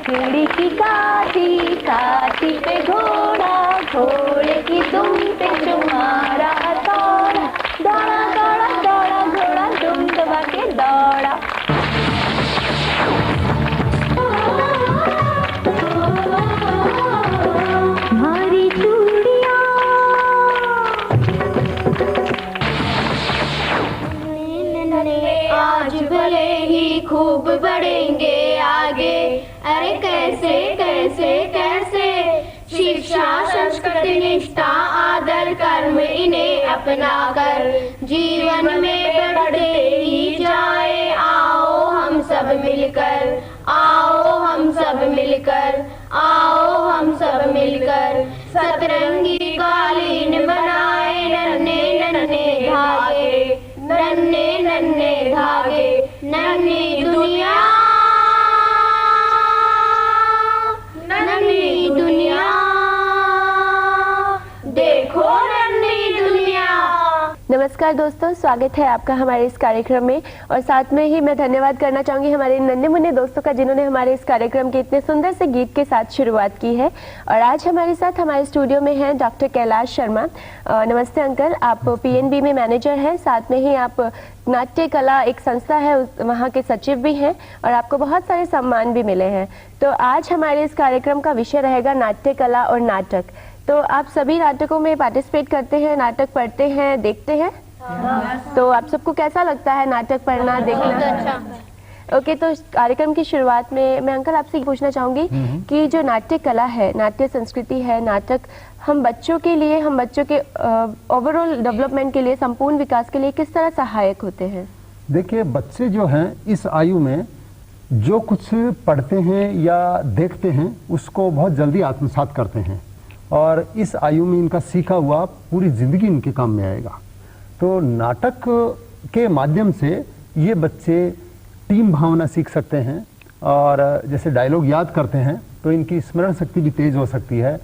चिड़ी की काठी, काठी पे घोड़ा, घोड़े की दुम पे तुम्हारा हथौड़ा, दौड़ा दौड़ा दौड़ा घोड़ा दुम दबा के दौड़ा। हमारी चूड़ियाँ आज भले ही खूब बढ़ेंगे आगे, अरे कैसे कैसे कैसे, शिक्षा संस्कृति निष्ठा आदर कर्म इन्हें अपना कर जीवन में बढ़ते ही जाए। आओ हम सब मिलकर, आओ हम सब मिलकर, आओ हम सब मिलकर सतरंगी कालीन बनाए। नन्हे नन्हे धागे, नन्हे नन्हे धागे, नन्ही दुनिया, नन्ही दुनिया, देखो नन्ही दुनिया। नमस्कार दोस्तों, स्वागत है आपका हमारे इस कार्यक्रम में। और साथ में ही मैं धन्यवाद करना चाहूंगी हमारे नन्हे मुन्ने दोस्तों का, जिन्होंने हमारे इस कार्यक्रम के इतने सुंदर से गीत के साथ शुरुआत की है। और आज हमारे साथ हमारे स्टूडियो में हैं डॉक्टर कैलाश शर्मा। नमस्ते अंकल, आप पीएनबी में मैनेजर हैं, साथ में ही आप नाट्य कला एक संस्था है वहाँ के सचिव भी हैं, और आपको बहुत सारे सम्मान भी मिले हैं। तो आज हमारे इस कार्यक्रम का विषय रहेगा नाट्य कला और नाटक। तो आप सभी नाटकों में पार्टिसिपेट करते हैं, नाटक पढ़ते हैं, देखते हैं? तो आप सबको कैसा लगता है नाटक पढ़ना, देखना? अच्छा। ओके, तो कार्यक्रम की शुरुआत में मैं अंकल आपसे पूछना चाहूंगी कि जो नाट्य कला है, नाट्य संस्कृति है, नाटक हम बच्चों के लिए, हम बच्चों के ओवरऑल डेवलपमेंट के लिए, संपूर्ण विकास के लिए किस तरह सहायक होते हैं? देखिए, बच्चे जो हैं इस आयु में जो कुछ पढ़ते हैं या देखते हैं उसको बहुत जल्दी आत्मसात करते हैं, और इस आयु में इनका सीखा हुआ पूरी जिंदगी इनके काम में आएगा। तो नाटक के माध्यम से ये बच्चे टीम भावना सीख सकते हैं, और जैसे डायलॉग याद करते हैं तो इनकी स्मरण शक्ति भी तेज हो सकती है।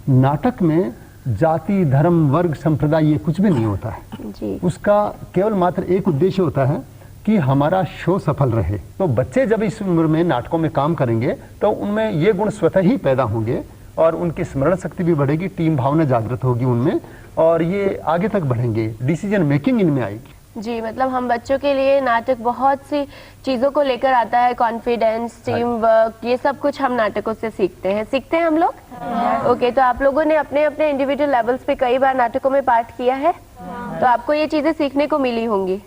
नाटक में जाति धर्म वर्ग संप्रदाय ये कुछ भी नहीं होता है जी। उसका केवल मात्र एक उद्देश्य होता है कि हमारा शो सफल रहे। तो बच्चे जब इस उम्र में नाटकों में काम करेंगे तो उनमें ये गुण स्वतः ही पैदा होंगे, और उनकी स्मरण शक्ति भी बढ़ेगी, टीम भावना जागृत होगी उनमें, और ये आगे तक बढ़ेंगे, डिसीजन मेकिंग इनमें आएगी। जी, मतलब हम बच्चों के लिए नाटक बहुत सी चीजों को लेकर आता है, कॉन्फिडेंस, टीम वर्क, ये सब कुछ हम नाटकों से सीखते हैं हम लोग। ओके, तो आप लोगों ने अपने अपने इंडिविजुअल लेवल्स पे कई बार नाटकों में पार्ट किया है, तो आपको ये चीजें सीखने को मिली होंगी।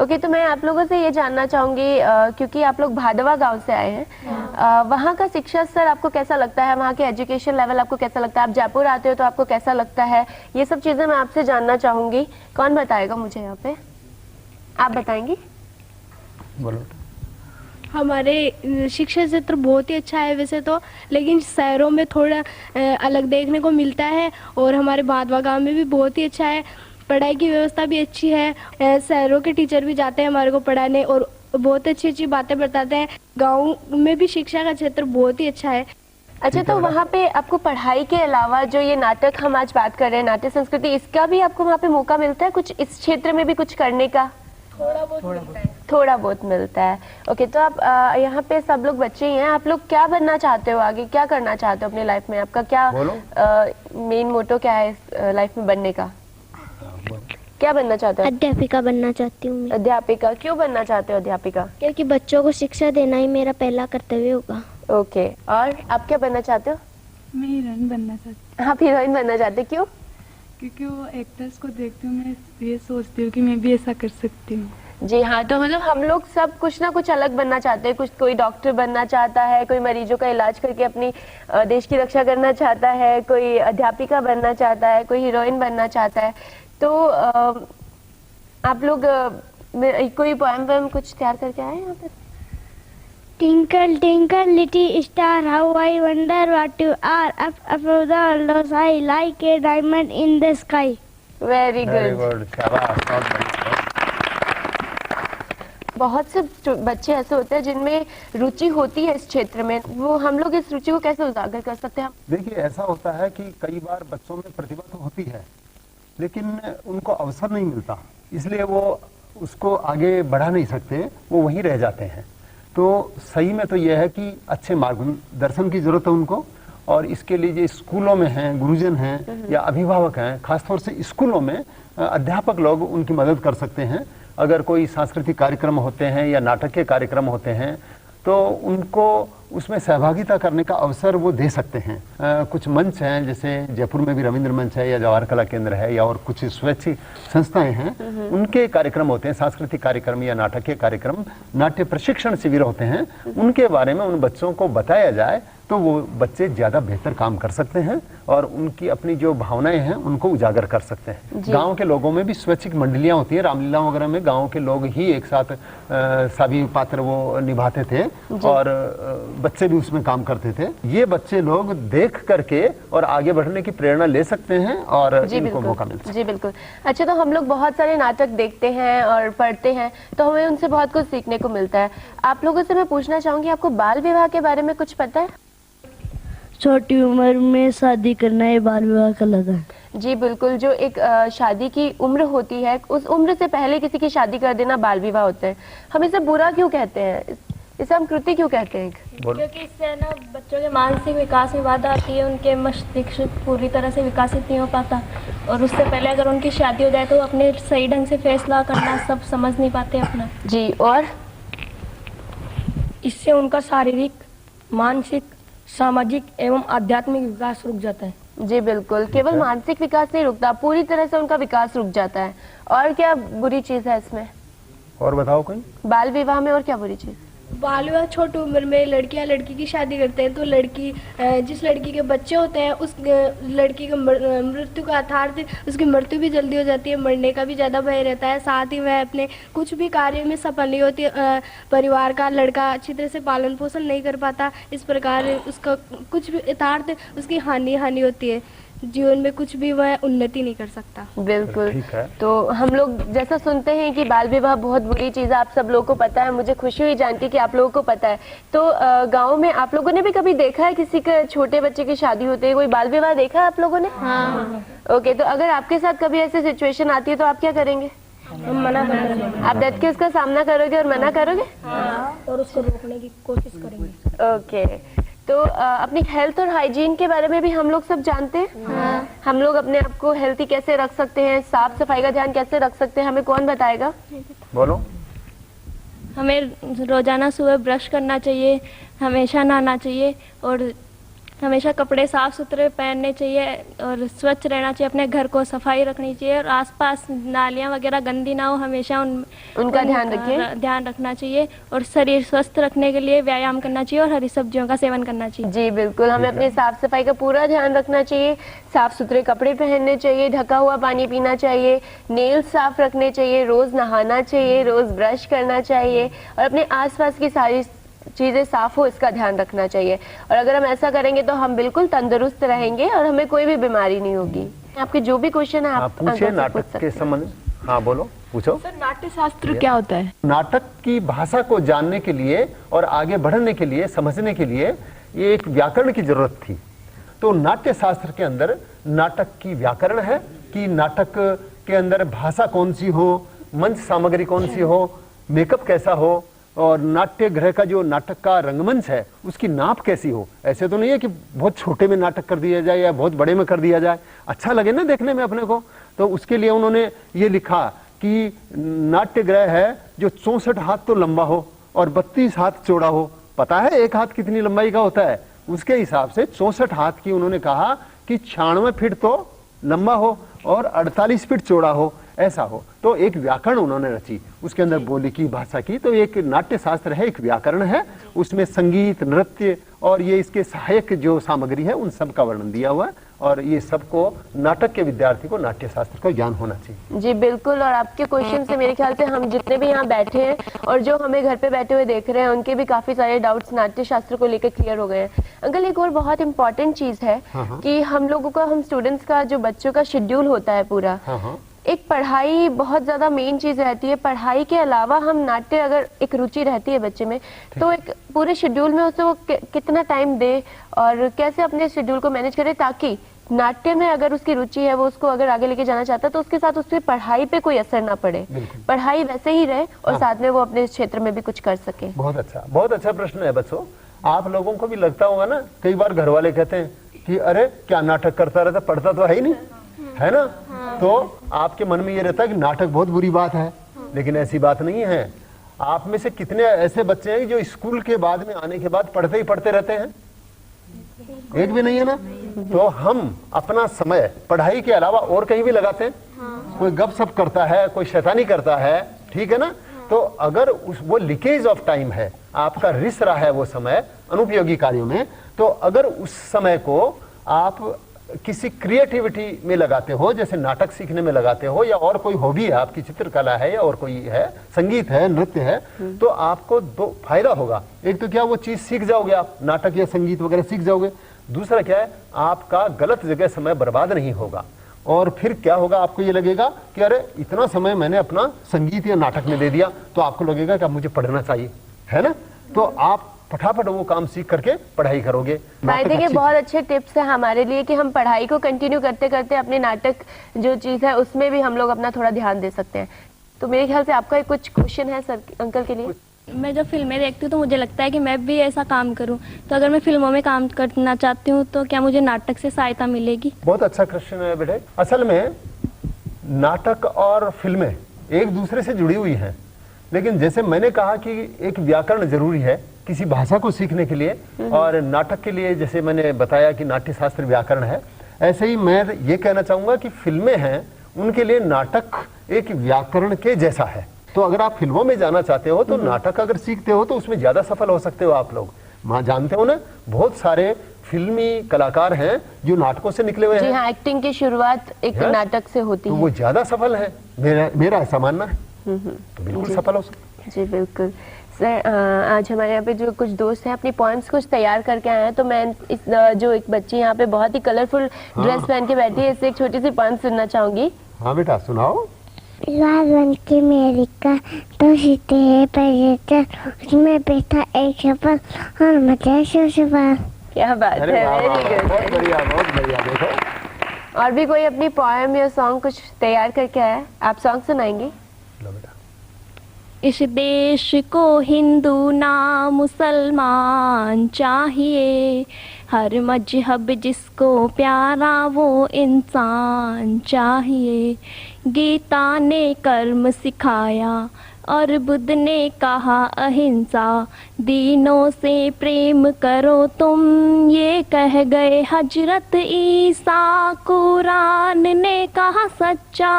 ओके, तो मैं आप लोगों से ये जानना चाहूंगी, क्योंकि आप लोग भादवा गांव से आए हैं, वहाँ का शिक्षा स्तर आपको कैसा लगता है, वहाँ के एजुकेशन लेवल आपको कैसा लगता है? आप जयपुर आते हो तो आपको कैसा लगता है? ये सब चीजें मैं आपसे जानना चाहूंगी। कौन बताएगा मुझे यहाँ पे? आप बताएंगी? बोलो। हमारे शिक्षा क्षेत्र बहुत ही अच्छा है वैसे तो, लेकिन शहरों में थोड़ा अलग देखने को मिलता है, और हमारे भादवा गांव में भी बहुत ही अच्छा है। पढ़ाई की व्यवस्था भी अच्छी है, शहरों के टीचर भी जाते हैं हमारे को पढ़ाने और बहुत अच्छी अच्छी बातें बताते हैं। गांव में भी शिक्षा का क्षेत्र बहुत ही अच्छा है। अच्छा, तो वहाँ पे आपको पढ़ाई के अलावा जो ये नाटक हम आज बात कर रहे हैं, नाट्य संस्कृति, इसका भी आपको वहाँ पे मौका मिलता है कुछ इस क्षेत्र में भी कुछ करने का? थोड़ा बहुत मिलता है। ओके, तो आप यहाँ पे सब लोग बच्चे ही हैं, आप लोग क्या बनना चाहते हो आगे, क्या करना चाहते हो अपनी लाइफ में? आपका क्या मेन मोटो क्या है इस लाइफ में बनने का? क्या बनना चाहते हो? अध्यापिका बनना चाहती हूँ। अध्यापिका क्यों बनना चाहते हो अध्यापिका? क्योंकि बच्चों को शिक्षा देना ही मेरा पहला कर्तव्य होगा। ओके, और आप क्या बनना चाहते हो? मैं हीरोइन बनना चाहती हूँ। आप हीरोइन बनना चाहते हो, क्यों? क्योंकि वो एक्टर्स को देखती हूँ, मैं ये सोचती हूँ कि मैं भी ऐसा कर सकती हूँ। जी हाँ, तो मतलब हम लोग सब कुछ ना कुछ अलग बनना चाहते हैं। कुछ कोई डॉक्टर बनना चाहता है, कोई मरीजों का इलाज करके अपनी देश की रक्षा करना चाहता है, कोई अध्यापिका बनना चाहता है, कोई हीरोइन बनना चाहता है। तो आप लोग कोई पोएम कुछ तैयार करके आए यहाँ पे? Twinkle twinkle little star, how I wonder what you are, up above the world high like a diamond in the sky. Very good. बहुत से बच्चे ऐसे होते हैं जिनमें रुचि होती है इस क्षेत्र में, वो हम लोग इस रुचि को कैसे उजागर कर सकते हैं? देखिए, ऐसा होता है कि कई बार बच्चों में प्रतिभा तो होती है, लेकिन उनको अवसर नहीं मिलता, इसलिए वो उसको आगे बढ़ा नहीं सकते, वो वहीं रह जाते हैं। तो सही में तो यह है कि अच्छे मार्गदर्शन की जरूरत है उनको, और इसके लिए जो स्कूलों में हैं, गुरुजन हैं या अभिभावक हैं, खासतौर से स्कूलों में अध्यापक लोग उनकी मदद कर सकते हैं। अगर कोई सांस्कृतिक कार्यक्रम होते हैं या नाटक के कार्यक्रम होते हैं तो उनको उसमें सहभागिता करने का अवसर वो दे सकते हैं। कुछ मंच हैं, जैसे जयपुर में भी रविंद्र मंच है या जवाहर कला केंद्र है, या और कुछ स्वैच्छिक संस्थाएं हैं, उनके कार्यक्रम होते हैं, सांस्कृतिक कार्यक्रम या नाटक के कार्यक्रम, नाट्य प्रशिक्षण शिविर होते हैं, उनके बारे में उन बच्चों को बताया जाए तो वो बच्चे ज्यादा बेहतर काम कर सकते हैं और उनकी अपनी जो भावनाएं हैं उनको उजागर कर सकते हैं। गांव के लोगों में भी स्वैच्छिक मंडलियां होती हैं, रामलीला वगैरह में गांव के लोग ही एक साथ सभी पात्र वो निभाते थे और बच्चे भी उसमें काम करते थे। ये बच्चे लोग देख करके और आगे बढ़ने की प्रेरणा ले सकते हैं और इनको मौका मिल सकता है। जी बिल्कुल। अच्छा, तो हम लोग बहुत सारे नाटक देखते हैं और पढ़ते हैं तो हमें उनसे बहुत कुछ सीखने को मिलता है। आप लोगों से मैं पूछना चाहूंगी, आपको बाल विवाह के बारे में कुछ पता है? छोटी उम्र में शादी करना ये बाल विवाह कहलाता है। जी बिल्कुल, जो एक शादी की उम्र होती है उस उम्र से पहले किसी की शादी कर देना बाल विवाह होता है। हम इसे बुरा क्यों कहते हैं, इसे हम कृत्य क्यों कहते हैं? क्योंकि इससे ना बच्चों के मानसिक विकास में बाधा आती है, उनके मस्तिष्क पूरी तरह से विकसित नहीं हो पाता और उससे पहले अगर उनकी शादी हो जाए तो अपने सही ढंग से फैसला करना सब समझ नहीं पाते अपना। जी, और इससे उनका शारीरिक, मानसिक, सामाजिक एवं आध्यात्मिक विकास रुक जाता है। जी बिल्कुल, केवल मानसिक विकास नहीं रुकता, पूरी तरह से उनका विकास रुक जाता है। और क्या बुरी चीज है इसमें? और बताओ कोई बाल विवाह में और क्या बुरी चीज? बाल विवाह छोटी उम्र में लड़कियां लड़की की शादी करते हैं तो लड़की जिस लड़की के बच्चे होते हैं उस लड़की की मृत्यु का अर्थात उसकी मृत्यु भी जल्दी हो जाती है, मरने का भी ज़्यादा भय रहता है। साथ ही वह अपने कुछ भी कार्य में सफल नहीं होती, परिवार का लड़का अच्छी तरह से पालन पोषण नहीं कर पाता। इस प्रकार उसका कुछ भी यथार्थ उसकी हानि होती है, जीवन में कुछ भी वह उन्नति नहीं कर सकता। बिल्कुल। ठीक है। तो हम लोग जैसा सुनते हैं कि बाल विवाह बहुत बुरी चीज है, आप सब लोगों को पता है, मुझे खुशी हुई जान के कि आप लोगों को पता है। तो गांव में आप लोगों ने भी कभी देखा है किसी के छोटे बच्चे की शादी होती है, कोई बाल विवाह देखा है आप लोगों ने? हाँ। ओके, तो अगर आपके साथ कभी ऐसी सिचुएशन आती है तो आप क्या करेंगे? हम मना करेंगे। आप डट के उसका सामना करोगे और मना करोगे? हाँ, और उसको रोकने की कोशिश करेंगे। ओके। तो अपनी हेल्थ और हाइजीन के बारे में भी हम लोग सब जानते हैं। हाँ। हम लोग अपने आप को हेल्थी कैसे रख सकते हैं, साफ सफाई का ध्यान कैसे रख सकते हैं, हमें कौन बताएगा? बोलो। हमें रोजाना सुबह ब्रश करना चाहिए, हमेशा नहाना चाहिए और हमेशा कपड़े साफ सुथरे पहनने चाहिए और स्वच्छ रहना चाहिए, अपने घर को सफाई रखनी चाहिए और आसपास नालियां वगैरह गंदी ना हो, हमेशा उनका ध्यान रखिए, ध्यान रखना चाहिए और शरीर स्वस्थ रखने के लिए व्यायाम करना चाहिए और हरी सब्जियों का सेवन करना चाहिए। जी बिल्कुल, हमें अपनी साफ सफाई का पूरा ध्यान रखना चाहिए, साफ सुथरे कपड़े पहनने चाहिए, ढका हुआ पानी पीना चाहिए, नेल्स साफ रखने चाहिए, रोज नहाना चाहिए, रोज ब्रश करना चाहिए और अपने आसपास की सारी चीजें साफ हो इसका ध्यान रखना चाहिए। और अगर हम ऐसा करेंगे तो हम बिल्कुल तंदुरुस्त रहेंगे और हमें कोई भी बीमारी नहीं होगी। आपके जो भी क्वेश्चन है आप पूछे नाटक के संबंध। हाँ बोलो, पूछो। सर, नाट्य शास्त्र क्या होता है? नाटक की भाषा को जानने के लिए और आगे बढ़ने के लिए, समझने के लिए ये एक व्याकरण की जरूरत थी। तो नाट्य शास्त्र के अंदर नाटक की व्याकरण है कि नाटक के अंदर भाषा कौन सी हो, मंच सामग्री कौन सी हो, मेकअप कैसा हो और नाट्य गृह का जो नाटक का रंगमंच है उसकी नाप कैसी हो। ऐसे तो नहीं है कि बहुत छोटे में नाटक कर दिया जाए या बहुत बड़े में कर दिया जाए, अच्छा लगे ना देखने में अपने को। तो उसके लिए उन्होंने ये लिखा कि नाट्य गृह है जो 64 हाथ तो लंबा हो और 32 हाथ चौड़ा हो। पता है एक हाथ कितनी लंबाई का होता है? उसके हिसाब से 64 हाथ की उन्होंने कहा कि 96 फीट तो लंबा हो और 48 फीट चौड़ा हो, ऐसा हो। तो एक व्याकरण उन्होंने रची, उसके अंदर बोली की भाषा की। तो एक नाट्य शास्त्र है, एक व्याकरण है, उसमें संगीत, नृत्य और ये इसके सहायक जो सामग्री है उन सब का वर्णन दिया हुआ है और ये सबको नाटक के विद्यार्थी को नाट्य शास्त्र का ज्ञान होना चाहिए। जी बिल्कुल। और आपके क्वेश्चन से मेरे ख्याल से हम जितने भी यहाँ बैठे हैं और जो हमें घर पे बैठे हुए देख रहे हैं उनके भी काफी सारे डाउट्स नाट्य शास्त्र को लेकर क्लियर हो गए हैं। अंकल, एक और बहुत इंपॉर्टेंट चीज है कि हम लोगों का, हम स्टूडेंट्स का जो बच्चों का शेड्यूल होता है पूरा, एक पढ़ाई बहुत ज्यादा मेन चीज रहती है। पढ़ाई के अलावा हम नाट्य, अगर एक रुचि रहती है बच्चे में तो एक पूरे शेड्यूल में उसे वो कितना टाइम दे और कैसे अपने शेड्यूल को मैनेज करे ताकि नाट्य में अगर उसकी रुचि है, वो उसको अगर आगे लेके जाना चाहता है, तो उसके साथ उसकी पढ़ाई पे कोई असर ना पड़े, पढ़ाई वैसे ही रहे और साथ में वो अपने क्षेत्र में भी कुछ कर सके। बहुत अच्छा प्रश्न है बच्चों। आप लोगों को भी लगता होगा ना, कई बार घर वाले कहते हैं कि अरे क्या नाटक करता रहता, पढ़ता तो है ही नहीं, है ना? तो आपके मन में ये रहता है कि नाटक बहुत बुरी बात है, लेकिन ऐसी बात नहीं है। आप में से कितने ऐसे बच्चे हैं जो स्कूल के बाद में आने के बाद पढ़ते ही पढ़ते रहते हैं? एक भी नहीं है ना। तो हम अपना समय पढ़ाई के अलावा और कहीं भी लगाते हैं, कोई गपशप करता है, कोई शैतानी करता है, ठीक है ना? तो अगर वो लीकेज ऑफ टाइम है, आपका रिस रहा है वो समय अनुपयोगी कार्यों में, तो अगर उस समय को आप किसी क्रिएटिविटी में लगाते हो, जैसे नाटक सीखने में लगाते हो, या और कोई हॉबी है आपकी, चित्रकला है या और कोई है, संगीत है, नृत्य है, तो आपको दो फायदा होगा। एक तो क्या वो चीज सीख जाओगे आप, नाटक या संगीत वगैरह सीख जाओगे। दूसरा क्या है, आपका गलत जगह समय बर्बाद नहीं होगा। और फिर क्या होगा, आपको ये लगेगा कि अरे इतना समय मैंने अपना संगीत या नाटक में दे दिया, तो आपको लगेगा कि अब मुझे पढ़ना चाहिए, है ना? तो आप फटाफट वो काम सीख करके पढ़ाई करोगे। भाई देखिए, बहुत अच्छे टिप्स है हमारे लिए कि हम पढ़ाई को कंटिन्यू करते करते अपने नाटक जो चीज है उसमें भी हम लोग अपना थोड़ा ध्यान दे सकते हैं। तो मेरे ख्याल से आपका कुछ क्वेश्चन है सर अंकल के लिए। मैं जब फिल्में देखती हूँ तो मुझे लगता है कि मैं भी ऐसा काम करूँ, तो अगर मैं फिल्मों में काम करना चाहती हूँ तो क्या मुझे नाटक से सहायता मिलेगी? बहुत अच्छा क्वेश्चन है बेटे। असल में नाटक और फिल्में एक दूसरे से जुड़ी हुई हैं, लेकिन जैसे मैंने कहा कि एक व्याकरण जरूरी है किसी भाषा को सीखने के लिए, और नाटक के लिए जैसे मैंने बताया कि नाट्य शास्त्र व्याकरण है, ऐसे ही मैं ये कहना चाहूंगा कि फिल्में हैं उनके लिए नाटक एक व्याकरण के जैसा है। तो अगर आप फिल्मों में जाना चाहते हो तो नाटक अगर सीखते हो तो उसमें ज्यादा सफल हो सकते हो आप लोग। वहां जानते हो ना, बहुत सारे फिल्मी कलाकार हैं जो नाटकों से निकले हुए हैं। जी हाँ, एक्टिंग की शुरुआत एक नाटक से होती तो है। वो ज्यादा सफल है, मेरा ऐसा मानना है। तो बिल्कुल सफल हो सकते। जी बिल्कुल सर। आज हमारे यहाँ पे जो कुछ दोस्त हैं अपनी पॉइंट्स कुछ तैयार करके आए हैं, तो मैं इस जो एक बच्ची यहाँ पे बहुत ही कलरफुल ड्रेस पहन के बैठी है, इससे एक छोटी सी पॉइंट सुनना चाहूंगी। हाँ बेटा सुनाओ। लाल रंग की अमेरिका तो सीते हैं पैर, उसमें बैठा एक सफल और मचा सफल। क्या बात है, वेरी गुड। बहुत बढ़िया, बहुत बढ़िया। देखो और भी कोई अपनी पोएम या सॉन्ग कुछ तैयार करके आया है, आप सॉन्ग सुनाएंगे? लो बेटा। इस देश को हिंदू ना मुसलमान चाहिए, हर मजहब जिसको प्यारा वो इंसान चाहिए। गीता ने कर्म सिखाया और बुद्ध ने कहा अहिंसा, दीनों से प्रेम करो तुम ये कह गए हजरत ईसा। कुरान ने कहा सच्चा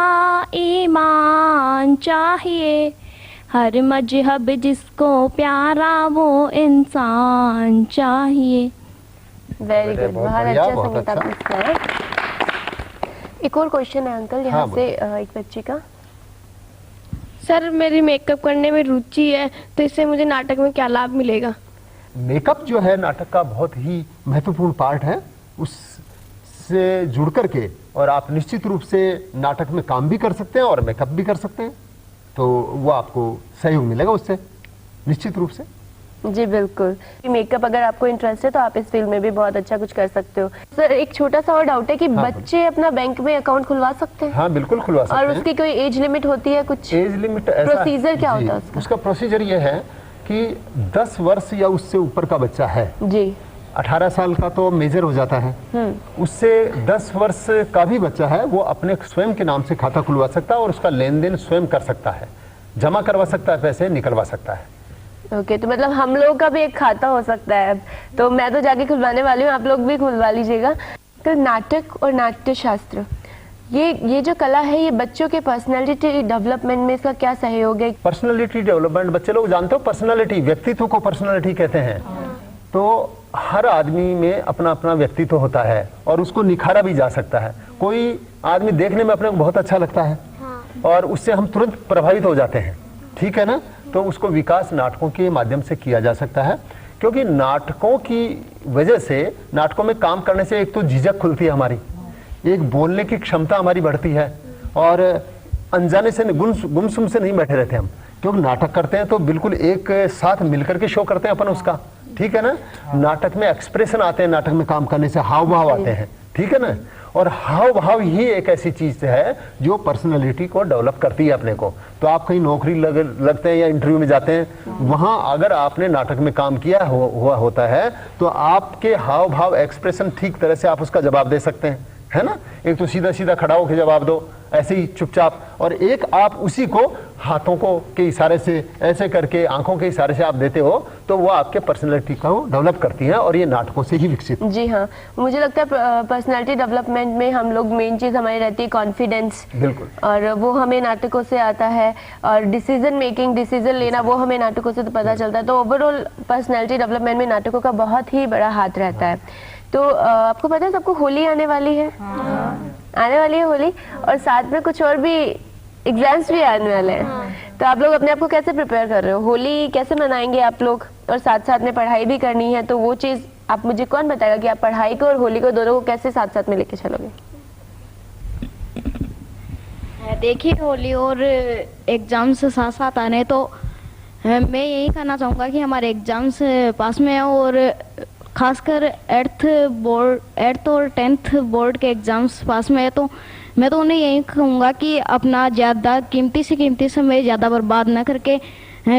ईमान चाहिए, हर मजहब जिसको प्यारा वो इंसान चाहिए। वेरी गुड, बहुत अच्छा संगीत आपने सिखाया। एक और क्वेश्चन है अंकल यहाँ से एक बच्ची का। सर मेरी मेकअप करने में रुचि है, तो इससे मुझे नाटक में क्या लाभ मिलेगा? मेकअप जो है नाटक का बहुत ही महत्वपूर्ण पार्ट है, उससे जुड़ करके और आप निश्चित रूप से नाटक में काम भी कर सकते हैं और मेकअप भी कर सकते हैं, तो वो आपको सहयोग मिलेगा उससे निश्चित रूप से। जी बिल्कुल, मेकअप अगर आपको इंटरेस्ट है तो आप इस फील्ड में भी बहुत अच्छा कुछ कर सकते हो। सर एक छोटा सा और डाउट है कि बच्चे अपना बैंक में अकाउंट खुलवा सकते हैं? हाँ बिल्कुल खुलवा सकते हैं। और उसकी कोई एज लिमिट होती है? कुछ एज लिमिट प्रोसीजर क्या होता है उसका? उसका प्रोसीजर ये है कि 10 वर्ष या उससे ऊपर का बच्चा है जी, 18 साल का तो मेजर हो जाता है, उससे 10 वर्ष का भी बच्चा है वो अपने स्वयं के नाम से खाता खुलवा सकता है और उसका लेन देन स्वयं कर सकता है, जमा करवा सकता है, पैसे निकलवा सकता है। ओके, तो मतलब हम लोग का भी एक खाता हो सकता है अब। तो मैं तो जाके खुलवाने वाली हूँ, आप लोग भी खुलवा लीजिएगा। तो नाटक और नाट्य शास्त्र ये जो कला है, ये बच्चों के पर्सनालिटी डेवलपमेंट में इसका क्या सहयोग है? पर्सनालिटी डेवलपमेंट, बच्चे लोग जानते हो पर्सनालिटी, व्यक्तित्व को पर्सनालिटी कहते हैं। तो हर आदमी में अपना अपना व्यक्तित्व होता है और उसको निखारा भी जा सकता है। कोई आदमी देखने में अपने को बहुत अच्छा लगता है और उससे हम तुरंत प्रभावित हो जाते हैं, ठीक है ना? तो उसको विकास नाटकों के माध्यम से किया जा सकता है, क्योंकि नाटकों की वजह से, नाटकों में काम करने से एक तो झिझक खुलती है हमारी, एक बोलने की क्षमता हमारी बढ़ती है और अनजाने से गुमसुम से नहीं बैठे रहते हम, क्योंकि नाटक करते हैं तो बिल्कुल एक साथ मिलकर के शो करते हैं अपन उसका, ठीक है ना? नाटक में एक्सप्रेशन आते हैं, नाटक में काम करने से हाव भाव आते हैं, ठीक है ना। और हाव भाव ही एक ऐसी चीज है जो पर्सनैलिटी को डेवलप करती है अपने को। तो आप कहीं नौकरी लगते हैं या इंटरव्यू में जाते हैं, वहां अगर आपने नाटक में काम किया हुआ होता है तो आपके हाव भाव एक्सप्रेशन ठीक तरह से आप उसका जवाब दे सकते हैं, है ना। एक तो सीधा सीधा खड़ा होकर जवाब दो, ऐसे ही चुपचाप, और एक आप उसी को हाथों को के इशारे से, ऐसे करके आंखों के इशारे से आप देते हो, तो वो आपके पर्सनैलिटी को डेवलप करती है और ये नाटकों से ही विकसित। जी हाँ, मुझे लगता है पर्सनैलिटी डेवलपमेंट में हम लोग मेन चीज हमारी रहती है कॉन्फिडेंस। बिल्कुल। और वो हमें नाटकों से आता है, और डिसीजन मेकिंग, डिसीजन लेना, वो हमें नाटकों से तो पता चलता है। तो ओवरऑल पर्सनैलिटी डेवलपमेंट में नाटकों का बहुत ही बड़ा हाथ रहता है। तो आपको पता है सबको होली आने वाली है। आने वाली है होली, और साथ में कुछ और भी एग्जाम्स भी आने वाले हैं। तो आप लोग अपने आप को कैसे प्रिपेयर कर रहे हो, होली कैसे मनाएंगे आप लोग, और साथ साथ में पढ़ाई भी करनी है, तो वो चीज आप मुझे कौन बताएगा कि आप पढ़ाई को और होली को दोनों को कैसे साथ साथ में लेके चलोगे? देखिए, होली और एग्जाम्स साथ साथ आने, तो मैं यही कहना चाहूँगा कि हमारे एग्जाम्स पास में है, और खासकर 8th और 10th बोर्ड के एग्जाम्स पास में है। तो मैं तो उन्हें यही कहूँगा कि अपना ज़्यादा कीमती से कीमती समय ज़्यादा बर्बाद ना करके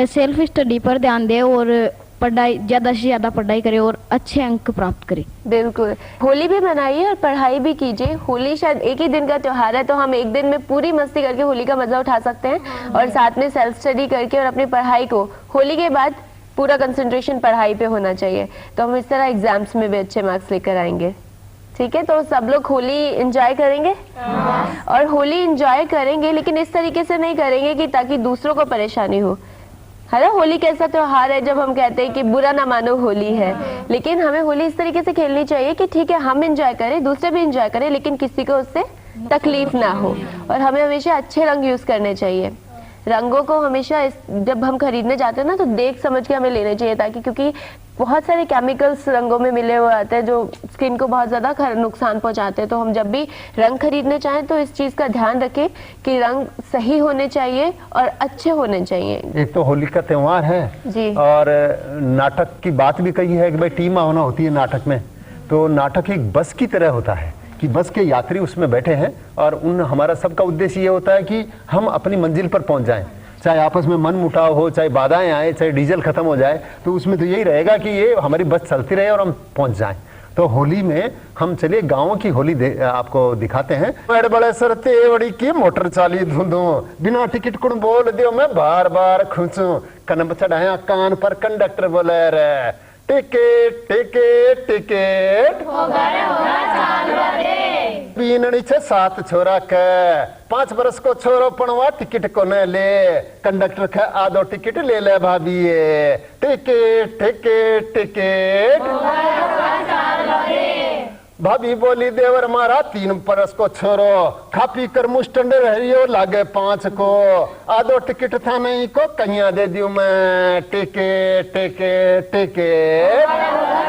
सेल्फ स्टडी पर ध्यान दें, और पढ़ाई ज़्यादा से ज़्यादा पढ़ाई करें और अच्छे अंक प्राप्त करें। बिल्कुल, होली भी मनाइए और पढ़ाई भी कीजिए। होली शायद एक ही दिन का त्योहार है, तो हम एक दिन में पूरी मस्ती करके होली का मजा उठा सकते हैं, और साथ में सेल्फ स्टडी करके और अपनी पढ़ाई को होली के बाद पूरा कंसंट्रेशन पढ़ाई पे होना चाहिए। तो हम इस तरह एग्जाम्स में भी अच्छे मार्क्स लेकर आएंगे। ठीक है, तो सब लोग होली एंजॉय करेंगे। और होली एंजॉय करेंगे, लेकिन इस तरीके से नहीं करेंगे कि ताकि दूसरों को परेशानी हो, है ना। होली कैसा त्योहार है जब हम कहते हैं कि बुरा ना मानो होली है, लेकिन हमें होली इस तरीके से खेलनी चाहिए कि ठीक है, हम एंजॉय करें, दूसरे भी एंजॉय करें, लेकिन किसी को उससे तकलीफ ना हो। और हमें हमेशा अच्छे रंग यूज करने चाहिए। रंगों को हमेशा जब हम खरीदने जाते हैं ना, तो देख समझ के हमें लेने चाहिए, ताकि क्योंकि बहुत सारे केमिकल्स रंगों में मिले हुए आते हैं जो स्किन को बहुत ज़्यादा नुकसान पहुंचाते हैं। तो हम जब भी रंग खरीदने चाहें तो इस चीज़ का ध्यान रखें कि रंग सही होने चाहिए और अच्छे होने चाहिए। एक तो होली का त्योहार है जी, और नाटक की बात भी कही है कि भाई टीम होना होती है नाटक में। तो नाटक एक बस की तरह होता है कि बस के यात्री उसमें बैठे हैं, और हमारा सबका उद्देश्य ये होता है कि हम अपनी मंजिल पर पहुंच जाएं। चाहे आपस में मन मुटाव हो, चाहे बाधाएं आए, चाहे डीजल खत्म हो जाए, तो उसमें तो यही रहेगा कि ये हमारी बस चलती रहे और हम पहुंच जाएं। तो होली में हम चलिए गाँव की होली आपको दिखाते हैं। बड़े बड़े सरते बड़ी की मोटर चाली धुंधू, बिना टिकट कुण बोल दियो मैं बार बार खुचू, कनब चढ़ाया कान पर कंडक्टर बोले रे टिकट टिकट टिकट बीननी 6-7 छोरा के 5 बरस को छोरो पणवा टिकट को न ले, कंडक्टर के आधो टिकट ले ले भाभी टिकट टिकट टिकट। भाभी बोली देवर मारा 3 बरस को छोरो, खा पी कर मुस्टंड रहियो लागे 5 को, आधो टिकट था नहीं को कहिया दे दियो मैं टिकट टिकट टिकट।